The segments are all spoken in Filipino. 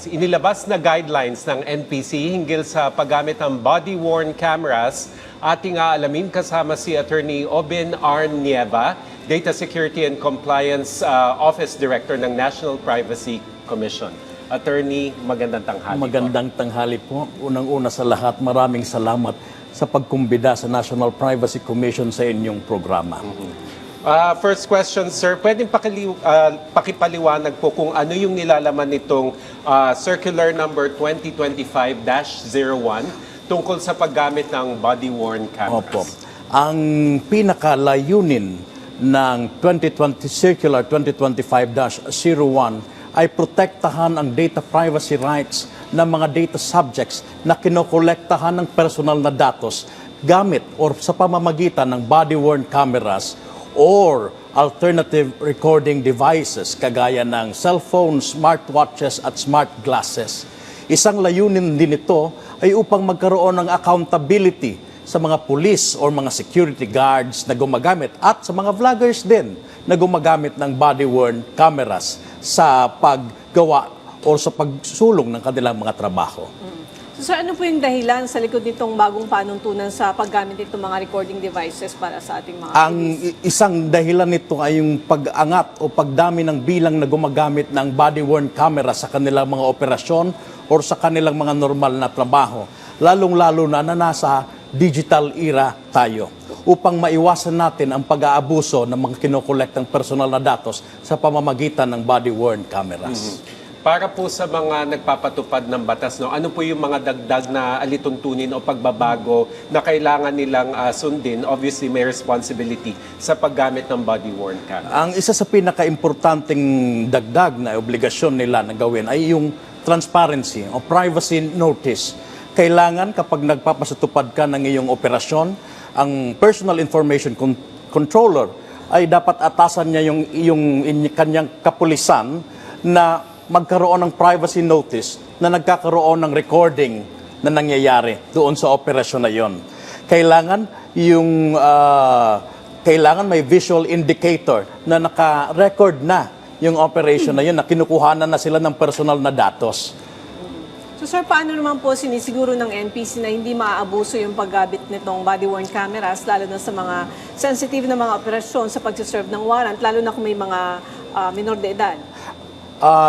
Guidelines. Inilabas na guidelines ng NPC hinggil sa paggamit ng body-worn cameras. Ating aalamin kasama si Attorney Obin R. Nieva, Data Security and Compliance Office Director ng National Privacy Commission. Attorney, magandang tanghali po. Magandang tanghali po. Unang-una sa lahat, maraming salamat sa pagkumbida sa National Privacy Commission sa inyong programa. First question, sir. Pwedeng pakipaliwanag po kung ano yung nilalaman nitong Circular Number 2025-01 tungkol sa paggamit ng body-worn cameras. Opo. Ang pinakalayunin ng Circular 2025-01 ay protektahan ang data privacy rights ng mga data subjects na kinokolektahan ng personal na datos gamit or sa pamamagitan ng body-worn cameras or alternative recording devices kagaya ng cellphones, smartwatches at smart glasses. Isang layunin din ito ay upang magkaroon ng accountability sa mga police or mga security guards na gumagamit at sa mga vloggers din na gumagamit ng body-worn cameras sa paggawa o sa pagsulong ng kanilang mga trabaho. So, sir, ano po yung dahilan sa likod nitong bagong panuntunan sa paggamit nitong mga recording devices para sa ating mga Ang isang dahilan nito ay yung pag-angat o pagdami ng bilang na gumagamit ng body-worn camera sa kanilang mga operasyon o sa kanilang mga normal na trabaho. Lalong-lalo na nasa digital era tayo upang maiwasan natin ang pag-aabuso ng mga kinokolektang personal na datos sa pamamagitan ng body-worn cameras. Para po sa mga nagpapatupad ng batas, ano po yung mga dagdag na alituntunin o pagbabago na kailangan nilang sundin? Obviously, may responsibility sa paggamit ng body-worn cameras. Ang isa sa pinaka-importanting dagdag na obligasyon nila na gawin ay yung transparency o privacy notice. Kailangan kapag nagpapasatupad ka ng iyong operasyon, ang personal information controller ay dapat atasan niya yung kanyang kapulisan na magkaroon ng privacy notice na nagkakaroon ng recording na nangyayari doon sa operasyon na yon. Kailangan may visual indicator na naka-record na yung operation na yun, na kinukuhanan na sila ng personal na datos. So, sir, paano naman po sinisiguro ng NPC na hindi maaabuso yung paggamit nitong body-worn cameras, lalo na sa mga sensitive na mga operasyon sa pag-serve ng warrant, lalo na kung may mga minor de edad?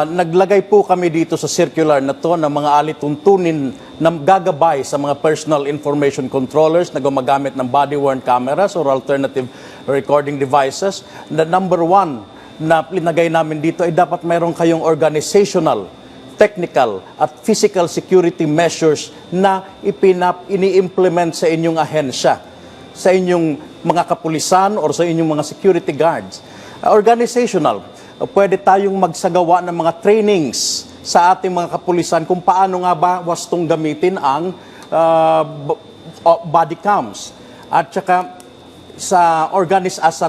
Naglagay po kami dito sa circular na to ng mga alituntunin na gagabay sa mga personal information controllers na gumagamit ng body-worn cameras or alternative recording devices. The number one na linagay namin dito ay dapat mayroon kayong organizational, technical at physical security measures na ini-implement sa inyong ahensya, sa inyong mga kapulisan or sa inyong mga security guards. Organizational, pwede tayong magsagawa ng mga trainings sa ating mga kapulisan kung paano nga ba wastong gamitin ang body cams. At saka sa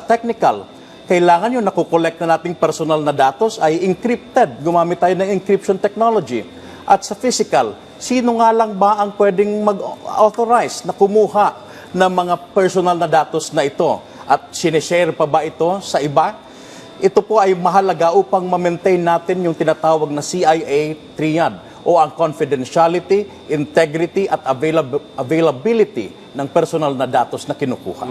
technical, kailangan yung nakukolekt na nating personal na datos ay encrypted. Gumamit tayo ng encryption technology. At sa physical, sino nga lang ba ang pwedeng mag-authorize na kumuha ng mga personal na datos na ito? At sinishare pa ba ito sa iba? Ito po ay mahalaga upang ma-maintain natin yung tinatawag na CIA triad o ang confidentiality, integrity at availability ng personal na datos na kinukuha.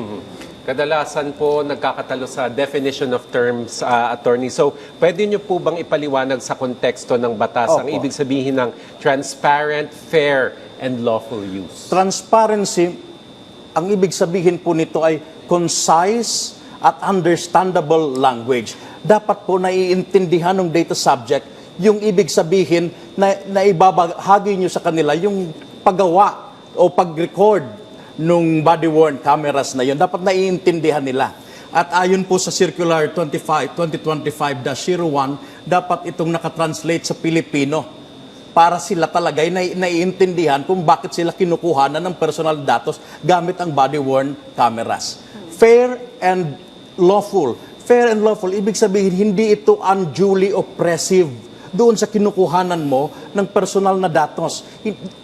Kadalasan po nagkakatalo sa definition of terms, attorney. So, pwede nyo po bang ipaliwanag sa konteksto ng batas ang ibig sabihin ng transparent, fair, and lawful use? Transparency, ang ibig sabihin po nito ay concise at understandable language. Dapat po naiintindihan ng data subject yung ibig sabihin na ibabahagi nyo sa kanila yung paggawa o pag-record nung body-worn cameras na yun. Dapat naiintindihan nila. At ayon po sa Circular 2025-01, dapat itong nakatranslate sa Pilipino para sila talaga ay naiintindihan kung bakit sila kinukuha na ng personal datos gamit ang body-worn cameras. Fair and lawful. Fair and lawful, ibig sabihin hindi ito unduly oppressive doon sa kinukuhanan mo ng personal na datos.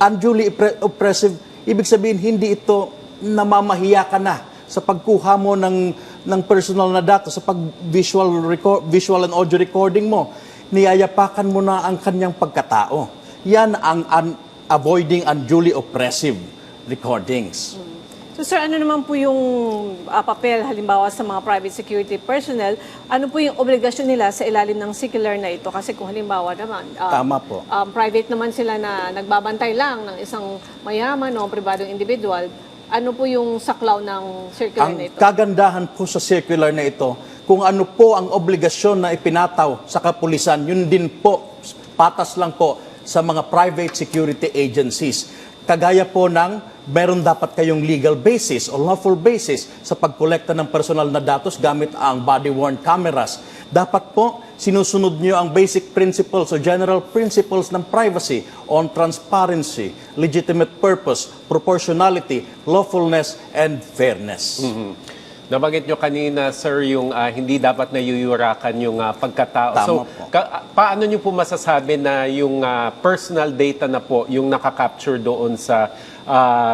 Unduly oppressive, ibig sabihin hindi ito namamahiya ka na sa pagkuha mo ng personal na datos, sa visual and audio recording mo. Niyayapakan mo na ang kanyang pagkatao. yan ang avoiding unduly oppressive recordings. So sir, ano naman po yung papel halimbawa sa mga private security personnel? Ano po yung obligasyon nila sa ilalim ng circular na ito? Kasi kung halimbawa naman, Tama po. Private naman sila na nagbabantay lang ng isang mayaman o pribadong individual, ano po yung saklaw ng circular na Ang ito? kagandahan po sa circular na ito, kung ano po ang obligasyon na ipinataw sa kapulisan, yun din po, patas lang po sa mga private security agencies. Kagaya po ng meron dapat kayong legal basis o lawful basis sa pagkolekta ng personal na datos gamit ang body-worn cameras. Dapat po sinusunod nyo ang basic principles o general principles ng privacy on transparency, legitimate purpose, proportionality, lawfulness, and fairness. Nabanggit nyo kanina, sir, yung hindi dapat na yuyurakan yung pagkatao. Tama So, po. paano nyo po masasabi na yung personal data na po yung nakakapture doon sa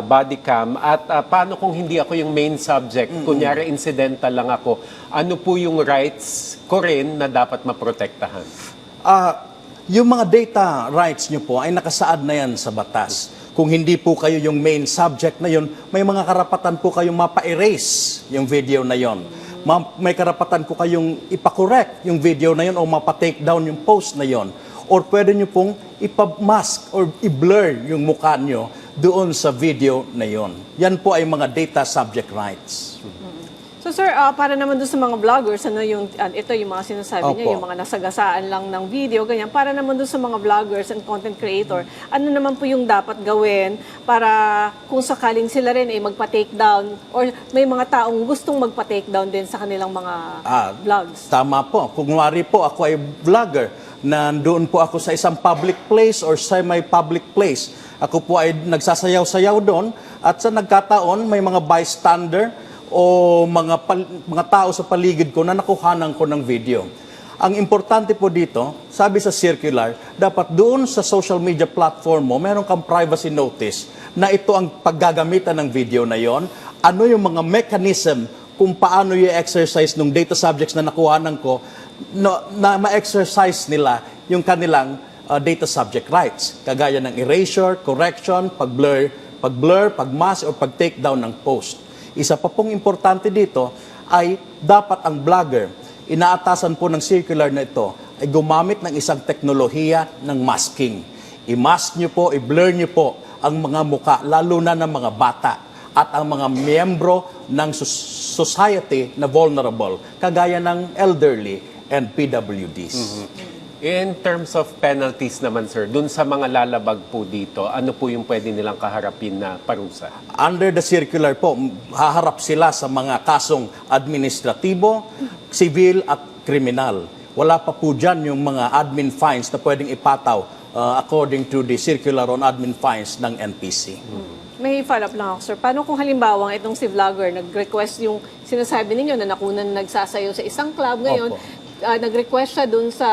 body cam at paano kung hindi ako yung main subject, kunyari incidental lang ako, ano po yung rights ko rin na dapat maprotektahan? Yung mga data rights nyo po ay nakasaad na yan sa batas. Kung hindi po kayo yung main subject na yun, may mga karapatan po kayong mapa-erase yung video na yun. May karapatan po kayong ipakorek yung video na yun o mapa-take down yung post na yun. Or pwede nyo pong ipamask or i-blur yung mukha nyo doon sa video na yun. Yan po ay mga data subject rights. So sir, para naman doon sa mga vloggers, ano yung, ito yung mga sinasabi niya, Opo. yung mga nasagasaan lang ng video, ganyan. Para naman doon sa mga vloggers and content creator, ano naman po yung dapat gawin para kung sakaling sila rin ay magpa-take down or may mga taong gustong magpa-take down din sa kanilang mga vlogs? Tama po. Kung wari po ako ay vlogger, nandoon po ako sa isang public place or semi-public place. Ako po ay nagsasayaw-sayaw doon at sa nagkataon may mga bystander o mga tao sa paligid ko na nakuhanan ko ng video. Ang importante po dito, sabi sa circular, dapat doon sa social media platform mo, meron kang privacy notice na ito ang paggagamitan ng video na yon. Ano yung mga mechanism kung paano i-exercise ng data subjects na nakuhanan ko na ma-exercise nila yung kanilang data subject rights. Kagaya ng erasure, correction, pag-blur, pag-mask, o pag-take down ng post. Isa pa pong importante dito ay dapat ang vlogger, inaatasan po ng circular na ito, ay gumamit ng isang teknolohiya ng masking. I-mask nyo po, i-blur nyo po ang mga muka, lalo na ng mga bata at ang mga miyembro ng society na vulnerable, kagaya ng elderly and PWDs. In terms of penalties naman, sir, dun sa mga lalabag po dito, ano po yung pwede nilang kaharapin na parusa? Under the circular po, haharap sila sa mga kasong administratibo, civil at kriminal. Wala pa po dyan yung mga admin fines na pwedeng ipataw according to the circular on admin fines ng NPC. May follow-up lang ako, sir. Paano kung halimbawa itong si vlogger nag-request yung sinasabi ninyo na nakunan nagsasayaw sa isang club ngayon, Opo. nag-request siya dun sa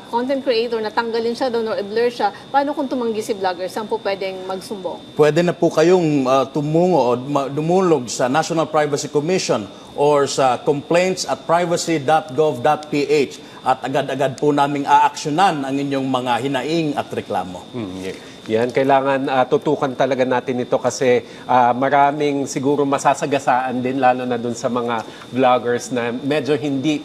content creator na tanggalin siya doon or i-blur siya, paano kung tumanggi si vlogger? Saan po pwedeng magsumbong? Pwede na po kayong tumungo o dumulog sa National Privacy Commission or sa complaints at privacy.gov.ph at agad-agad po naming aaksyonan ang inyong mga hinaing at reklamo. Yan, kailangan tutukan talaga natin ito kasi maraming siguro masasagasaan din lalo na dun sa mga vloggers na medyo hindi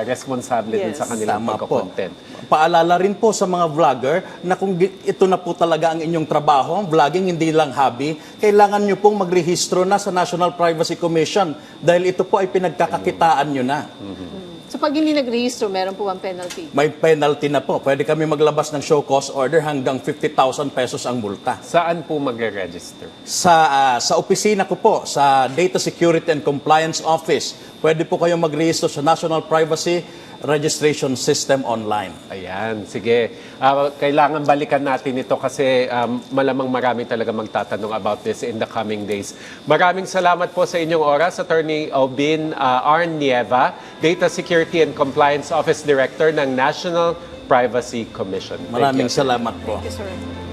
responsable din Yes. sa kanilang Tama po. pagko-content. Paalala rin po sa mga vlogger na kung ito na po talaga ang inyong trabaho, vlogging hindi lang hobby, kailangan nyo pong magrehistro na sa National Privacy Commission dahil ito po ay pinagkakakitaan nyo na. So pag hindi nag-register, meron po bang penalty? May penalty na po. Pwede kami maglabas ng show cause order hanggang 50,000 pesos ang multa. Saan po magre-register? Sa opisina ko po, sa Data Security and Compliance Office, pwede po kayong magrehistro sa National Privacy Registration System online. Ayan, sige. Kailangan balikan natin ito kasi malamang marami talaga magtatanong about this in the coming days. Maraming salamat po sa inyong oras, Attorney Obin R. Nieva, Data Security and Compliance Office Director ng National Privacy Commission. Thank you, Maraming Attorney. salamat po. Thank you, sir.